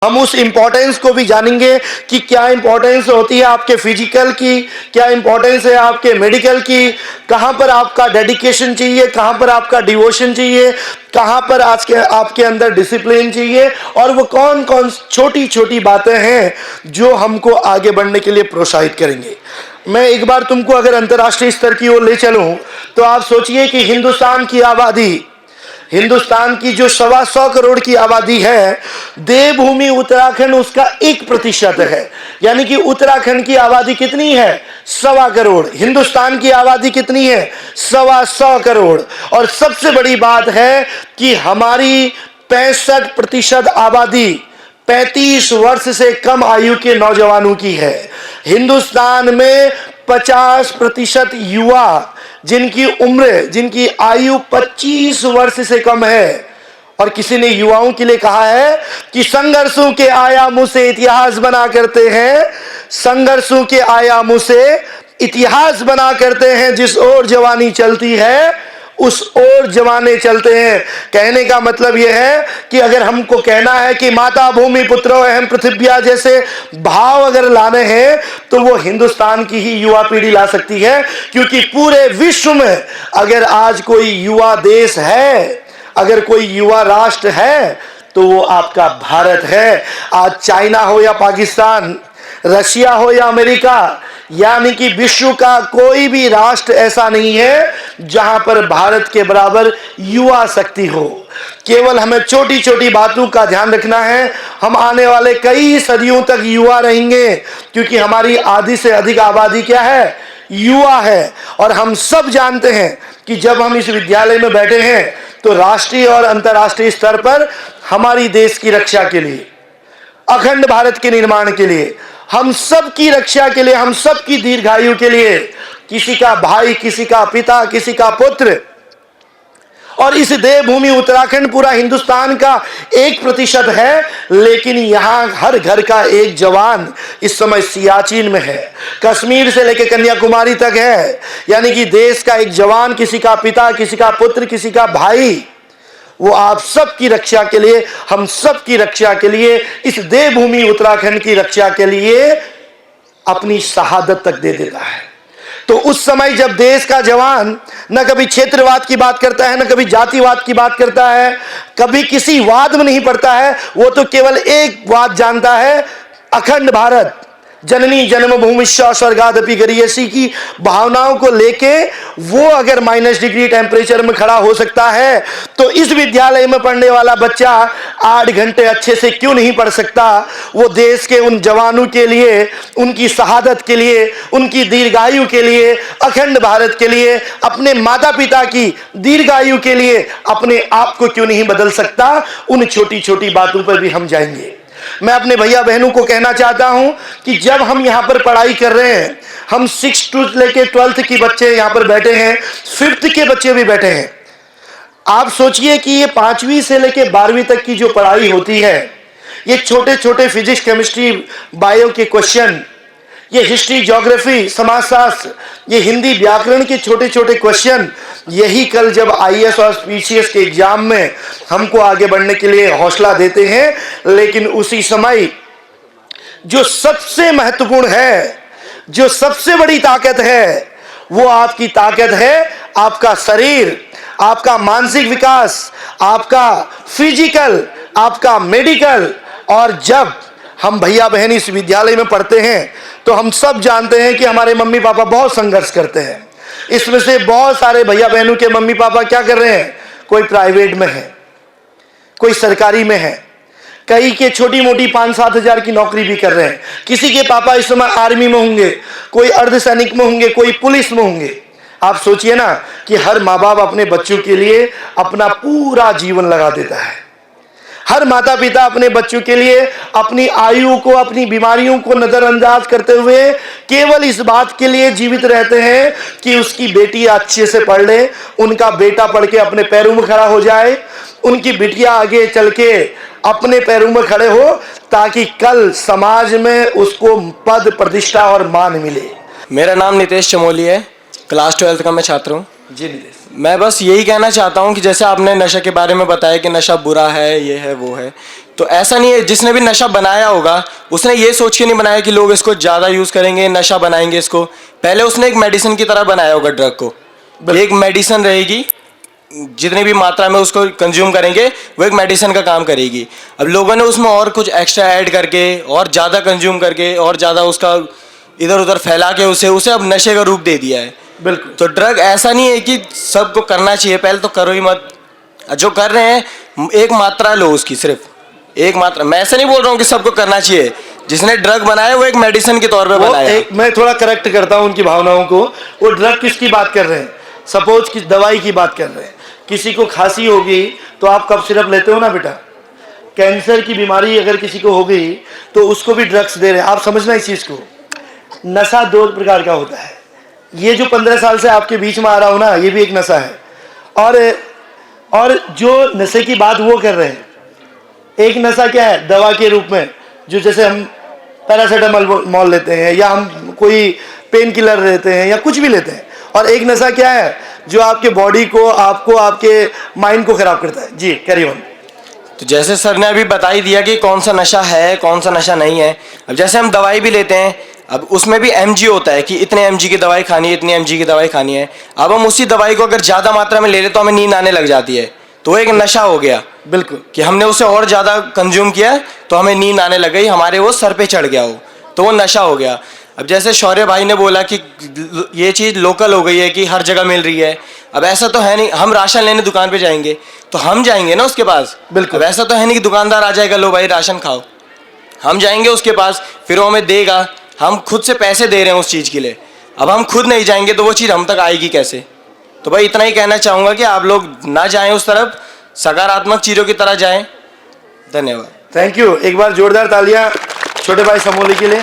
हम उस इम्पोर्टेंस को भी जानेंगे कि क्या इम्पोर्टेंस होती है आपके फिजिकल की, क्या इम्पोर्टेंस है आपके मेडिकल की, कहाँ पर आपका डेडिकेशन चाहिए, कहाँ पर आपका डिवोशन चाहिए, कहाँ पर आज के आपके अंदर डिसिप्लिन चाहिए, और वो कौन कौन छोटी छोटी बातें हैं जो हमको आगे बढ़ने के लिए प्रोत्साहित करेंगे। मैं एक बार तुमको अगर अंतर्राष्ट्रीय स्तर की ओर ले चलूं तो आप सोचिए कि हिंदुस्तान की जो 125 करोड़ की आबादी है, देवभूमि उत्तराखंड उसका 1% है। यानी कि उत्तराखंड की आबादी कितनी है? 125 करोड़। हिंदुस्तान की आबादी कितनी है? 125 करोड़। और सबसे बड़ी बात है कि हमारी 65% आबादी 35 वर्ष से कम आयु के नौजवानों की है। हिंदुस्तान में 50% युवा जिनकी आयु 25 वर्ष से कम है। और किसी ने युवाओं के लिए कहा है कि संघर्षों के आयामों से इतिहास बना करते हैं, संघर्षों के आयामों से इतिहास बना करते हैं, जिस ओर जवानी चलती है उस ओर जवाने चलते हैं। कहने का मतलब यह है कि अगर हमको कहना है कि माता भूमि पुत्रो अहम पृथिव्या जैसे भाव अगर लाने हैं तो वो हिंदुस्तान की ही युवा पीढ़ी ला सकती है। क्योंकि पूरे विश्व में अगर आज कोई युवा देश है, अगर कोई युवा राष्ट्र है तो वो आपका भारत है। आज चाइना हो या पाकिस्तान, रशिया हो या अमेरिका, यानी कि विश्व का कोई भी राष्ट्र ऐसा नहीं है जहां पर भारत के बराबर युवा शक्ति हो। केवल हमें छोटी छोटी बातों का ध्यान रखना है। हम आने वाले कई सदियों तक युवा रहेंगे, क्योंकि हमारी आधी से अधिक आबादी क्या है? युवा है। और हम सब जानते हैं कि जब हम इस विद्यालय में बैठे हैं तो राष्ट्रीय और अंतर्राष्ट्रीय स्तर पर हमारी देश की रक्षा के लिए, अखंड भारत के निर्माण के लिए, हम सब की रक्षा के लिए, हम सब की दीर्घायु के लिए, किसी का भाई, किसी का पिता, किसी का पुत्र, और इस देवभूमि उत्तराखंड पूरा हिंदुस्तान का 1% है, लेकिन यहां हर घर का एक जवान इस समय सियाचिन में है। कश्मीर से लेकर कन्याकुमारी तक है। यानी कि देश का एक जवान, किसी का पिता, किसी का पुत्र, किसी का भाई, वो आप सब की रक्षा के लिए, हम सब की रक्षा के लिए, इस देवभूमि उत्तराखंड की रक्षा के लिए अपनी शहादत तक दे देता है। तो उस समय जब देश का जवान न कभी क्षेत्रवाद की बात करता है, न कभी जातिवाद की बात करता है, कभी किसी वाद में नहीं पड़ता है, वो तो केवल एक बात जानता है, अखंड भारत, जननी जन्मभूमिश्च स्वर्गादपि गरीयसी की भावनाओं को लेके वो अगर -डिग्री टेम्परेचर में खड़ा हो सकता है तो इस विद्यालय में पढ़ने वाला बच्चा 8 घंटे अच्छे से क्यों नहीं पढ़ सकता? वो देश के उन जवानों के लिए, उनकी शहादत के लिए, उनकी दीर्घायु के लिए, अखंड भारत के लिए, अपने माता पिता की दीर्घायु के लिए अपने आप को क्यों नहीं बदल सकता? उन छोटी छोटी बातों पर भी हम जाएंगे। मैं अपने भैया बहनों को कहना चाहता हूं कि जब हम यहां पर पढ़ाई कर रहे हैं, हम 6 to लेके 12th की बच्चे यहां पर बैठे हैं, 5th के बच्चे भी बैठे हैं। आप सोचिए कि ये 5वीं से लेके 12वीं तक की जो पढ़ाई होती है, ये छोटे छोटे फिजिक्स, केमिस्ट्री, बायो के क्वेश्चन, ये हिस्ट्री, ज्योग्राफी, समाजशास्त्र, ये हिंदी व्याकरण के छोटे छोटे क्वेश्चन, यही कल जब IAS और PCS के एग्जाम में हमको आगे बढ़ने के लिए हौसला देते हैं। लेकिन उसी समय जो सबसे महत्वपूर्ण है, जो सबसे बड़ी ताकत है, वो आपकी ताकत है आपका शरीर, आपका मानसिक विकास, आपका फिजिकल, आपका मेडिकल। और जब हम भैया बहन इस विद्यालय में पढ़ते हैं तो हम सब जानते हैं कि हमारे मम्मी पापा बहुत संघर्ष करते हैं। इसमें से बहुत सारे भैया बहनों के मम्मी पापा क्या कर रहे हैं? कोई प्राइवेट में है, कोई सरकारी में है, कई के छोटी मोटी 5-7 हजार की नौकरी भी कर रहे हैं। किसी के पापा इस समय आर्मी में होंगे, कोई अर्धसैनिक में होंगे, कोई पुलिस में होंगे। आप सोचिए ना कि हर माँ बाप अपने बच्चों के लिए अपना पूरा जीवन लगा देता है। हर माता पिता अपने बच्चों के लिए अपनी आयु को, अपनी बीमारियों को नजरअंदाज करते हुए केवल इस बात के लिए जीवित रहते हैं कि उसकी बेटी अच्छे से पढ़ ले, उनका बेटा पढ़ के अपने पैरों में खड़ा हो जाए, उनकी बिटिया आगे चल के अपने पैरों में खड़े हो, ताकि कल समाज में उसको पद, प्रतिष्ठा और मान मिले। मेरा नाम नितेश चमोली है, क्लास 12th का मैं छात्र हूँ। जी नितेश, मैं बस यही कहना चाहता हूँ कि जैसे आपने नशे के बारे में बताया कि नशा बुरा है, ये है वो है, तो ऐसा नहीं है, जिसने भी नशा बनाया होगा उसने ये सोच के नहीं बनाया कि लोग इसको ज़्यादा यूज़ करेंगे, नशा बनाएंगे इसको। पहले उसने एक मेडिसिन की तरह बनाया होगा ड्रग को। एक मेडिसिन रहेगी, जितनी भी मात्रा में उसको कंज्यूम करेंगे वो एक मेडिसिन का काम करेगी। अब लोगों ने उसमें और कुछ एक्स्ट्रा ऐड करके और ज़्यादा कंज्यूम करके और ज़्यादा उसका इधर उधर फैला के उसे अब नशे का रूप दे दिया है। बिल्कुल। तो ड्रग ऐसा नहीं है कि सबको करना चाहिए, पहले तो करो ही मत। जो कर रहे हैं एक मात्रा लो उसकी, सिर्फ एक मात्रा। मैं ऐसा नहीं बोल रहा हूँ कि सबको करना चाहिए। जिसने ड्रग बनाया वो एक मेडिसिन के तौर पे बनाया। मैं थोड़ा करेक्ट करता हूँ उनकी भावनाओं को। वो ड्रग किसकी बात कर रहे हैं? सपोज किस दवाई की बात कर रहे हैं। किसी को खांसी होगी तो आप कफ सिरप लेते हो ना बेटा। कैंसर की बीमारी अगर किसी को हो गई तो उसको भी ड्रग्स दे रहे हैं। आप समझना इस चीज़ को। नशा दो प्रकार का होता है। ये जो 15 साल से आपके बीच में आ रहा हूँ ना, ये भी एक नशा है। और जो नशे की बात वो कर रहे हैं, एक नशा क्या है? दवा के रूप में, जो जैसे हम पैरासीटामोल लेते हैं या हम कोई पेन किलर लेते हैं या कुछ भी लेते हैं। और एक नशा क्या है? जो आपके बॉडी को, आपको, आपके माइंड को खराब करता है। जी कैरी ऑन। तो जैसे सर ने अभी बता ही दिया कि कौन सा नशा है कौन सा नशा नहीं है। अब जैसे हम दवाई भी लेते हैं, अब उसमें भी mg होता है कि इतने mg की दवाई खानी है, इतनी mg की दवाई खानी है। अब हम उसी दवाई को अगर ज़्यादा मात्रा में ले लें तो हमें नींद आने लग जाती है। तो एक नशा हो गया। बिल्कुल। कि हमने उसे और ज़्यादा कंज्यूम किया तो हमें नींद आने लग गई, हमारे वो सर पे चढ़ गया हो, तो वो नशा हो गया। अब जैसे शौर्य भाई ने बोला कि ये चीज़ लोकल हो गई है कि हर जगह मिल रही है। अब ऐसा तो है नहीं, हम राशन लेने दुकान पे जाएंगे तो हम जाएंगे ना उसके पास। बिल्कुल। अब ऐसा तो है नहीं कि दुकानदार आ जाएगा लो भाई राशन खाओ। हम जाएंगे उसके पास, फिर वो हमें देगा। हम खुद से पैसे दे रहे हैं उस चीज़ के लिए। अब हम खुद नहीं जाएंगे तो वो चीज़ हम तक आएगी कैसे? तो भाई इतना ही कहना चाहूँगा कि आप लोग ना जाएं उस तरफ, सकारात्मक चीज़ों की तरह जाएं। धन्यवाद। Thank you. एक बार जोरदार तालियां छोटे भाई समोली के लिए।